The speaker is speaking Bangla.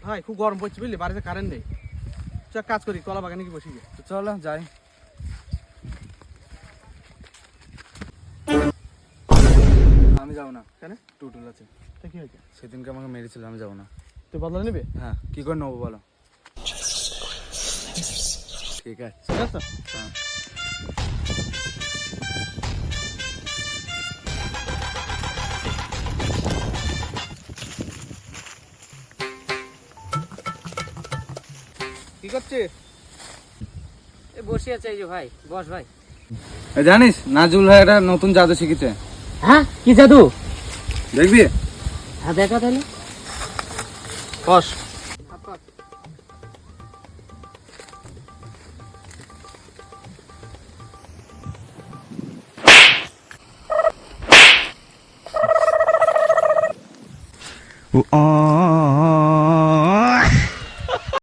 ভাই খুব গরম পড়ছে বুঝলি, বাড়িতে কারেন্ট নেই। চ কাজ করি, কলা বাগানে কি বসি গে। চলো যাই। আমি যাবো না। কেন? টুটুল আছে। তা কি হয়েছে? সেদিনকে আমাকে মেরেছিল, আমি যাবো না। তুই বদলা নিবি? হ্যাঁ, কি করে নেবো বলো? ঠিক আছে। ঠিক আছে। হ্যাঁ। কি করছিস? বসে আছে এই যে ভাই, বস ভাই। জানিস নাজুল ভাই একটা নতুন জাদু শিখেছে। হ্যাঁ, কি জাদু? দেখবি? হ্যাঁ, দেখা তাহলে। বস।